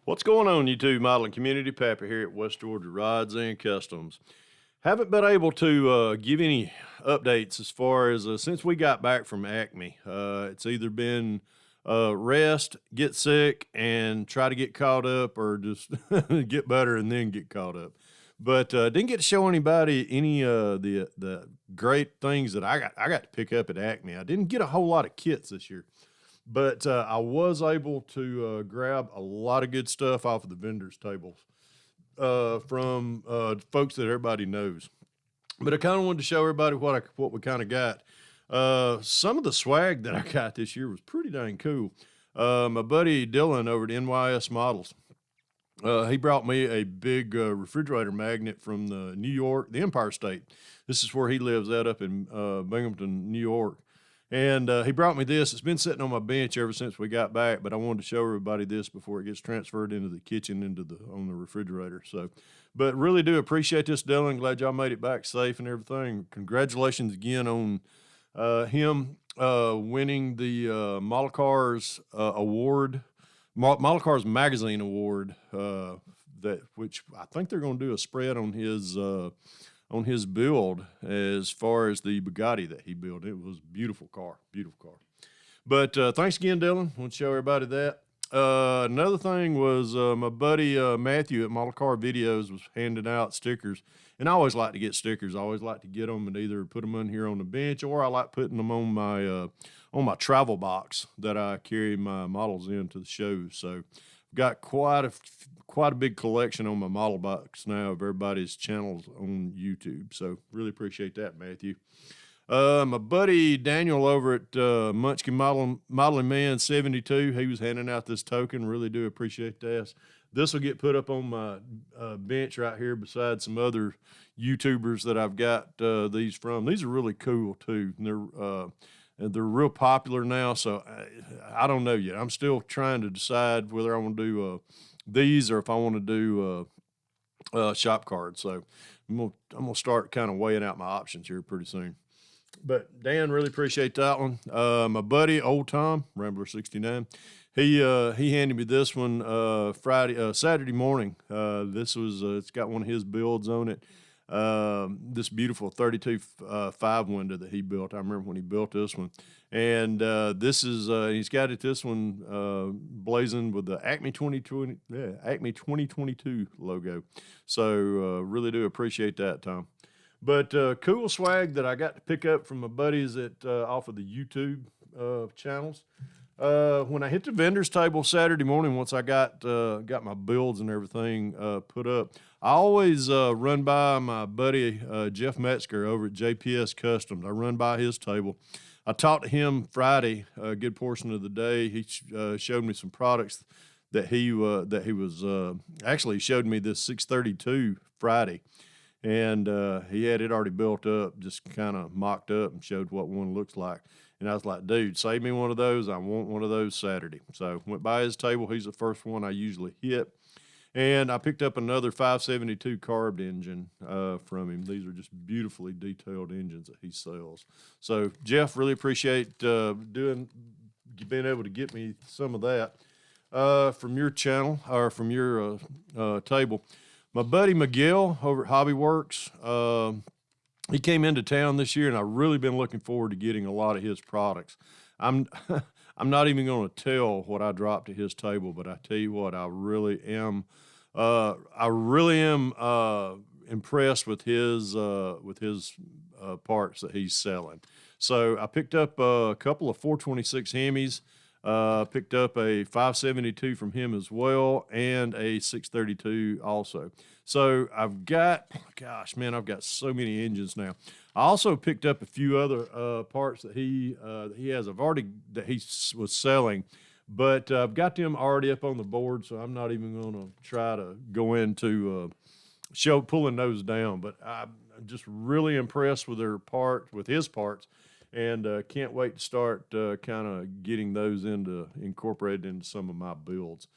What's going on, YouTube modeling community? Papa here at West Georgia Rods and Customs. Haven't been able to give any updates as far as since we got back from ACME. It's either been rest, get sick, and try to get caught up, or just get better and then get caught up. But didn't get to show anybody any the great things that I got to pick up at ACME. I didn't get a whole lot of kits this year. But I was able to grab a lot of good stuff off of the vendors' tables from folks that everybody knows. But I kind of wanted to show everybody what we kind of got. Some of the swag that I got this year was pretty dang cool. My buddy Dylan over at NYS Models, he brought me a big refrigerator magnet from the Empire State. This is where he lives at up in Binghamton, New York. And he brought me this. It's been sitting on my bench ever since we got back, but I wanted to show everybody this before it gets transferred into the kitchen, on the refrigerator. So, but really do appreciate this, Dylan. Glad y'all made it back safe and everything. Congratulations again on him winning the Model Cars Award, Model Cars Magazine Award, which I think they're going to do a spread on his build as far as the Bugatti that he built. It was a beautiful car, beautiful car. But thanks again, Dylan. I want to show everybody that. Another thing was my buddy Matthew at Model Car Videos was handing out stickers. And I always like to get stickers. I always like to get them and either put them in here on the bench, or I like putting them on my travel box that I carry my models into the shows. So I've got quite a big collection on my model box now of everybody's channels on YouTube. So really appreciate that, Matthew. My buddy Daniel over at Munchkin Modeling Man 72, he was handing out this token. Really do appreciate that. This will get put up on my bench right here beside some other YouTubers that I've got these from. These are really cool too. And they're real popular now, so I don't know yet. I'm still trying to decide whether I want to do these or if I want to do shop cards. So I'm gonna start kind of weighing out my options here pretty soon. But Dan, really appreciate that one. My buddy Old Tom Rambler 69, he handed me this one Saturday morning. It's got one of his builds on it. This beautiful 32.5 window that he built. I remember when he built this one. And he's got this one blazoned with the ACME 2022 logo. So really do appreciate that, Tom. But cool swag that I got to pick up from my buddies off of the YouTube channels. When I hit the vendor's table Saturday morning, once I got my builds and everything put up, I always run by my buddy Jeff Metzger over at JPS Customs. I run by his table. I talked to him Friday a good portion of the day. He showed me some products that he showed me this 632 Friday. And he had it already built up, just kind of mocked up, and showed what one looks like. And I was like, dude, save me one of those. I want one of those Saturday. So went by his table. He's the first one I usually hit. And I picked up another 572 carved engine from him. These are just beautifully detailed engines that he sells. So, Jeff, really appreciate being able to get me some of that from your channel, or from your table. My buddy Miguel over at Hobby Works, he came into town this year, and I've really been looking forward to getting a lot of his products. I'm not even going to tell what I dropped at his table, but I tell you what, I really am impressed with his parts that he's selling. So I picked up a couple of 426 Hemis. Picked up a 572 from him as well, and a 632 also. So I've got so many engines now. I also picked up a few other parts that he has. That he was selling, but I've got them already up on the board, so I'm not even going to try to go into pulling those down. But I'm just really impressed with his parts. And can't wait to start kind of getting those incorporated into some of my builds.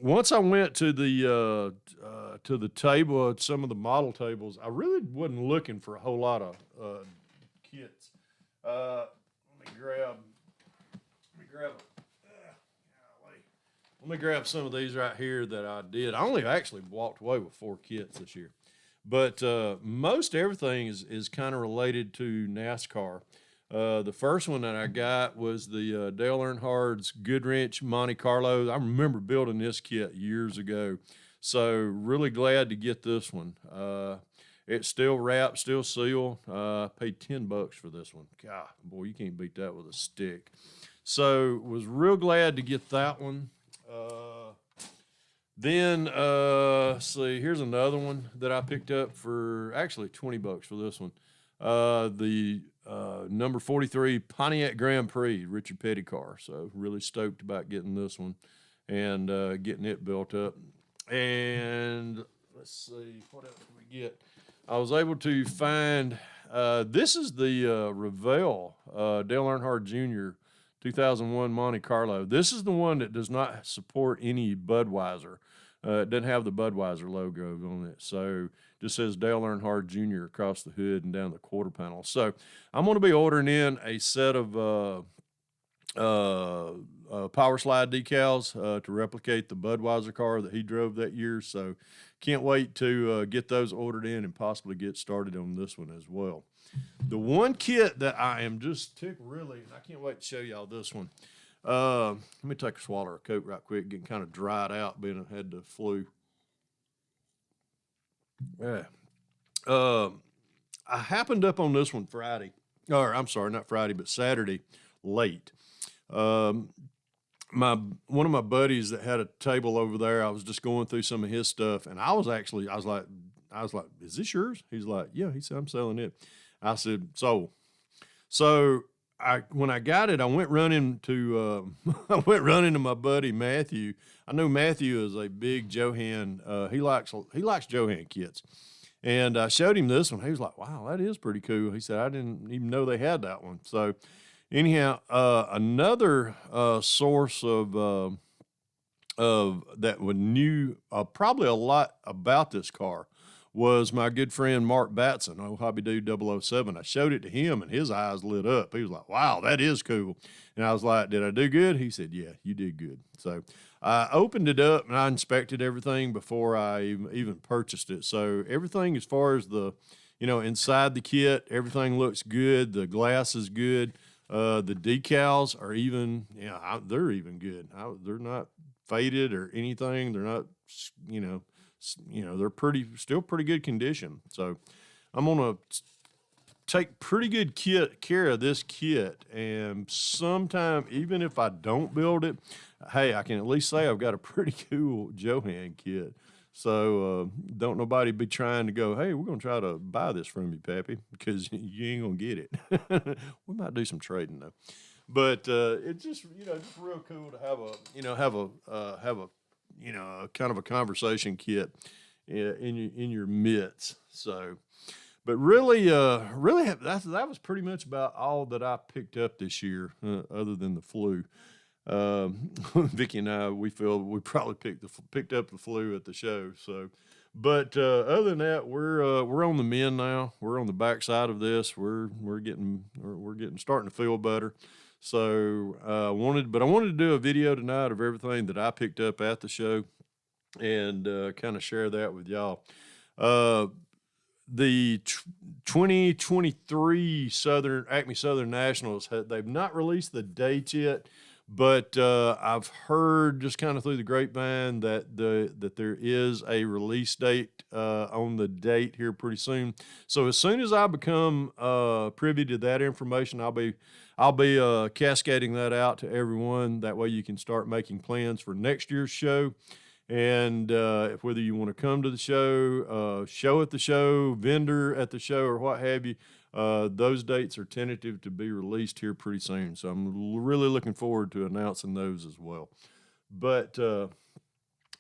Once I went to the table, some of the model tables, I really wasn't looking for a whole lot of kits. Let me grab Let me grab some of these right here that I did. I only actually walked away with 4 kits this year. But most everything is kind of related to NASCAR. The first one that I got was the Dale Earnhardt's Goodwrench Monte Carlo. I remember building this kit years ago. So really glad to get this one. It's still wrapped, still sealed. Paid $10 for this one. God, boy, you can't beat that with a stick. So was real glad to get that one. Then see, here's another one that I picked up for actually $20 for this one. The number 43 Pontiac Grand Prix Richard Petty car. So really stoked about getting this one and getting it built up. And let's see, what else did we get? I was able to find this is the Revell Dale Earnhardt Jr. 2001 Monte Carlo. This is the one that does not support any Budweiser. It doesn't have the Budweiser logo on it. So just says Dale Earnhardt Jr. across the hood and down the quarter panel. So I'm going to be ordering in a set of power slide decals to replicate the Budweiser car that he drove that year. So can't wait to get those ordered in and possibly get started on this one as well. The one kit that I am just really, and I can't wait to show y'all this one. Let me take a swallow of Coke right quick, getting kind of dried out, being I had the flu. Yeah. I happened up on this one Friday, or I'm sorry, not Friday, but Saturday late. One of my buddies that had a table over there, I was just going through some of his stuff, and I was like, is this yours? He's like, yeah. He said, I'm selling it. I said, so when I got it, I went running to my buddy Matthew. I know Matthew is a big Johan. He likes Johan kits, and I showed him this one. He was like, wow, that is pretty cool. He said, I didn't even know they had that one. So anyhow, another source of that would knew probably a lot about this car was my good friend Mark Batson, old Hobby Dude 007. I showed it to him, and his eyes lit up. He was like, wow, that is cool. And I was like, did I do good? He said, yeah, you did good. So I opened it up, and I inspected everything before I even purchased it. So everything as far as the, inside the kit, everything looks good. The glass is good. The decals are even, they're even good. They're not faded or anything. They're not, they're still pretty good condition. So I'm going to take pretty good care of this kit. And sometime, even if I don't build it, hey, I can at least say I've got a pretty cool Johan kit. So don't nobody be trying to go, hey, we're going to try to buy this from you, Pappy, because you ain't going to get it. We might do some trading, though. But it's just, just real cool to have a kind of a conversation kit in your midst. So, but really, that was pretty much about all that I picked up this year, other than the flu. Vicky and I, we feel we probably picked up the flu at the show. So, but other than that, we're on the mend now. We're on the backside of this. We're getting starting to feel better. So I wanted to do a video tonight of everything that I picked up at the show, and kind of share that with y'all. The 2023 ACME Southern Nationals, they've not released the dates yet, but I've heard just kind of through the grapevine that there is a release date on the date here pretty soon. So as soon as I become privy to that information, I'll be cascading that out to everyone. That way you can start making plans for next year's show. And if whether you want to come to the show, show at the show, vendor at the show, or what have you, those dates are tentative to be released here pretty soon. So I'm really looking forward to announcing those as well. But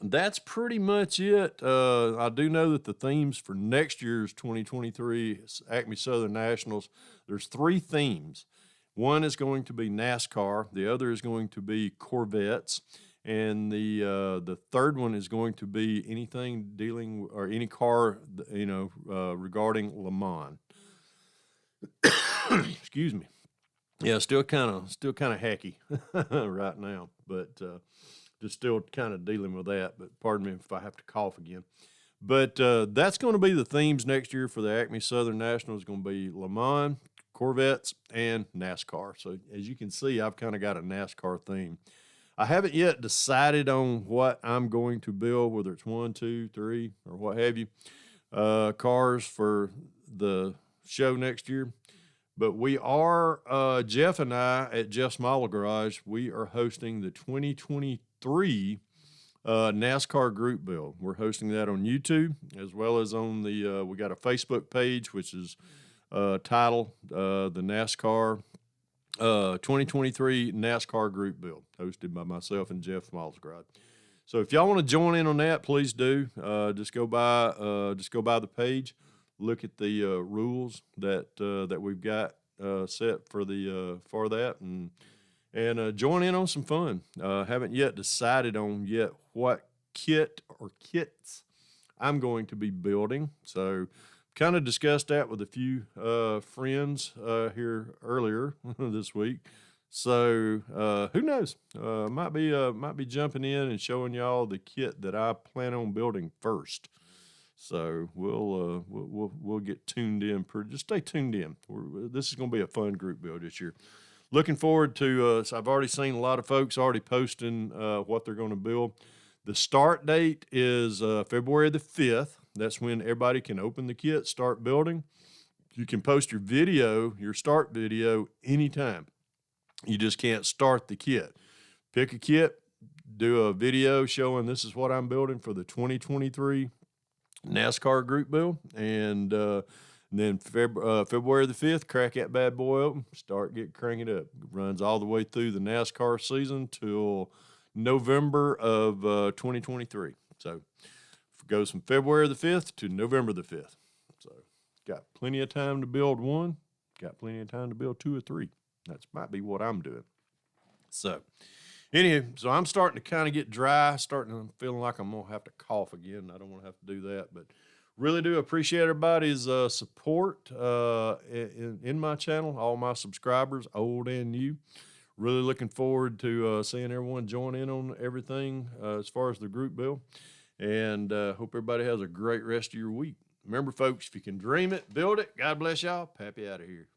that's pretty much it. I do know that the themes for next year's 2023 ACME Southern Nationals, there's 3 themes. One is going to be NASCAR. The other is going to be Corvettes. And the third one is going to be anything dealing or any car, regarding Le Mans. Excuse me. Yeah, still kind of hacky right now, but just still kind of dealing with that. But pardon me if I have to cough again. But that's going to be the themes next year for the Acme Southern National. Is going to be Le Mans, Corvettes, and NASCAR. So as you can see, I've kind of got a NASCAR theme. I haven't yet decided on what I'm going to build, whether it's 1, 2, 3, or what have you, cars for the show next year. But we are, Jeff and I at Jeff's Model Garage, we are hosting the 2023 NASCAR group build. We're hosting that on YouTube as well as on the, we got a Facebook page, which is titled the NASCAR 2023 NASCAR group build, hosted by myself and Jeff Model Garage. So if y'all want to join in on that, please do. Just go by the page. Look at the rules that we've got set for that, and join in on some fun. Haven't yet decided on what kit or kits I'm going to be building. So kind of discussed that with a few friends here earlier this week. So who knows? Might be jumping in and showing y'all the kit that I plan on building first. So we'll get tuned in. Just stay tuned in. This is going to be a fun group build this year. Looking forward to. So I've already seen a lot of folks already posting what they're going to build. The start date is February the 5th. That's when everybody can open the kit, start building. You can post your start video anytime. You just can't start the kit. Pick a kit, do a video showing this is what I'm building for the 2023 NASCAR group build, and then February the 5th, crack that bad boy open, crank it up. Runs all the way through the NASCAR season till November of 2023. So it goes from February the 5th to November the 5th. So got plenty of time to build one, got plenty of time to build 2 or 3. That might be what I'm doing. So anyway, so I'm starting to kind of get dry, feeling like I'm going to have to cough again. I don't want to have to do that, but really do appreciate everybody's support in my channel, all my subscribers, old and new. Really looking forward to seeing everyone join in on everything as far as the group build, and hope everybody has a great rest of your week. Remember, folks, if you can dream it, build it. God bless y'all. Pappy out of here.